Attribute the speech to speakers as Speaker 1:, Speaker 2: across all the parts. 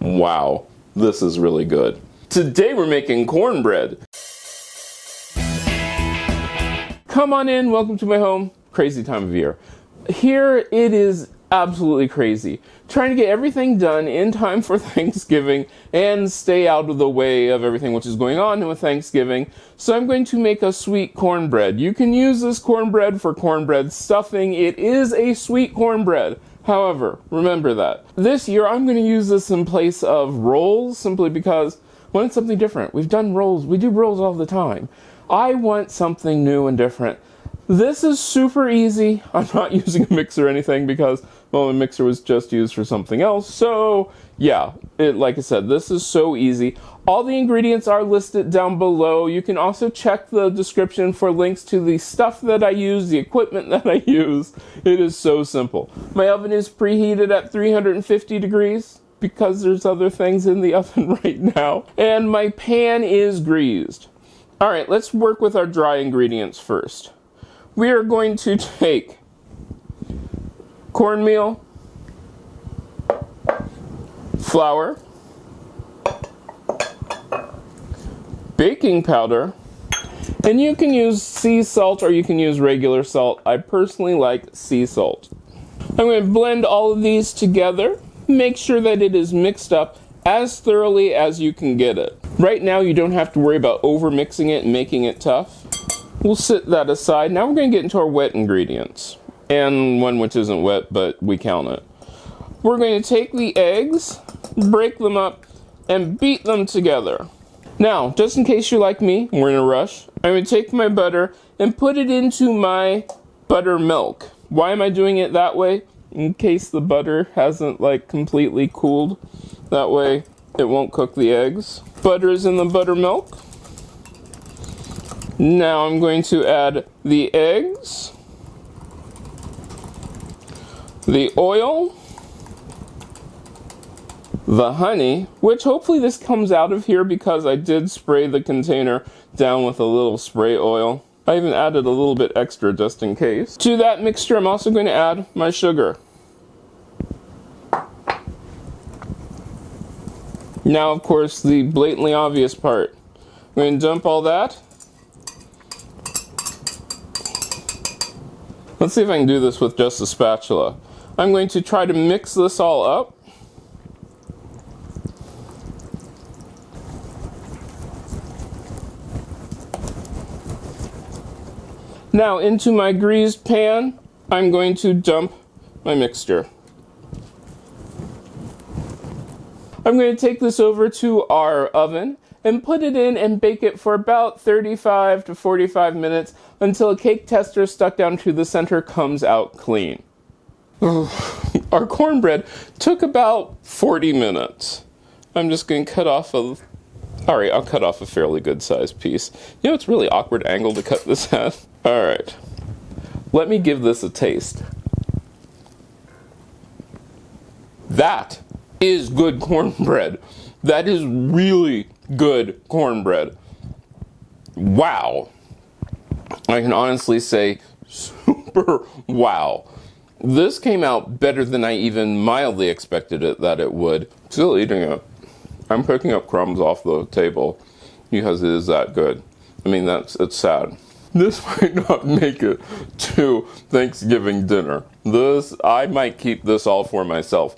Speaker 1: Wow, this is really good. Today we're making cornbread. Come on in, welcome to my home. Crazy time of year. Here it is absolutely crazy. Trying to get everything done in time for Thanksgiving and stay out of the way of everything which is going on with Thanksgiving. So I'm going to make a sweet cornbread. You can use this cornbread for cornbread stuffing. It is a sweet cornbread. However, remember that. This year I'm going to use this in place of rolls simply because I want something different. We've done rolls. We do rolls all the time. I want something new and different. This is super easy. I'm not using a mixer or anything because, well, the mixer was just used for something else. So, yeah, like I said, this is so easy. All the ingredients are listed down below. You can also check the description for links to the stuff that I use, the equipment that I use. It is so simple. My oven is preheated at 350 degrees because there's other things in the oven right now. And my pan is greased. All right, let's work with our dry ingredients first. We are going to take cornmeal, flour, baking powder, and you can use sea salt or you can use regular salt. I personally like sea salt. I'm going to blend all of these together. Make sure that it is mixed up as thoroughly as you can get it. Right now you don't have to worry about over mixing it and making it tough. We'll set that aside. Now we're going to get into our wet ingredients. And one which isn't wet, but we count it. We're going to take the eggs, break them up, and beat them together. Now, just in case you're like me, we're in a rush, I'm going to take my butter and put it into my buttermilk. Why am I doing it that way? In case the butter hasn't completely cooled. That way it won't cook the eggs. Butter is in the buttermilk. Now I'm going to add the eggs, the oil, the honey, which hopefully this comes out of here because I did spray the container down with a little spray oil. I even added a little bit extra just in case. To that mixture, I'm also going to add my sugar. Now, of course, the blatantly obvious part. I'm going to dump all that. Let's see if I can do this with just a spatula. I'm going to try to mix this all up. Now into my greased pan, I'm going to dump my mixture. I'm going to take this over to our oven and put it in and bake it for about 35 to 45 minutes until a cake tester stuck down to the center comes out clean. Our cornbread took about 40 minutes. I'm just going to cut off Alright, I'll cut off a fairly good sized piece. You know, it's really awkward angle to cut this at. Alright, let me give this a taste. That is good cornbread. That is really good cornbread. Wow. I can honestly say super wow. This came out better than I even mildly expected that it would. Still eating it. I'm picking up crumbs off the table because it is that good. I mean, it's sad. This might not make it to Thanksgiving dinner. I might keep this all for myself.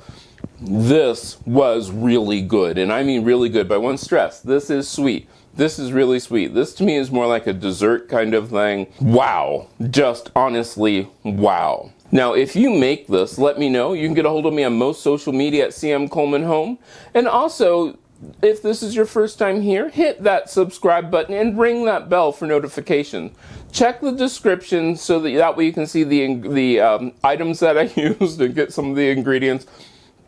Speaker 1: This was really good, and I mean really good. But I want to stress, this is sweet. This is really sweet. This to me is more like a dessert kind of thing. Wow. Just honestly, wow. Now, if you make this, let me know. You can get a hold of me on most social media at CM Coleman Home. And also, if this is your first time here, hit that subscribe button and ring that bell for notifications. Check the description so that way you can see the items that I used and get some of the ingredients.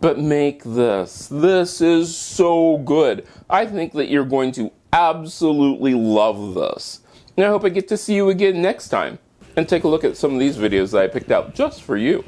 Speaker 1: But make this. This is so good. I think that you're going to absolutely love this. And I hope I get to see you again next time and take a look at some of these videos that I picked out just for you.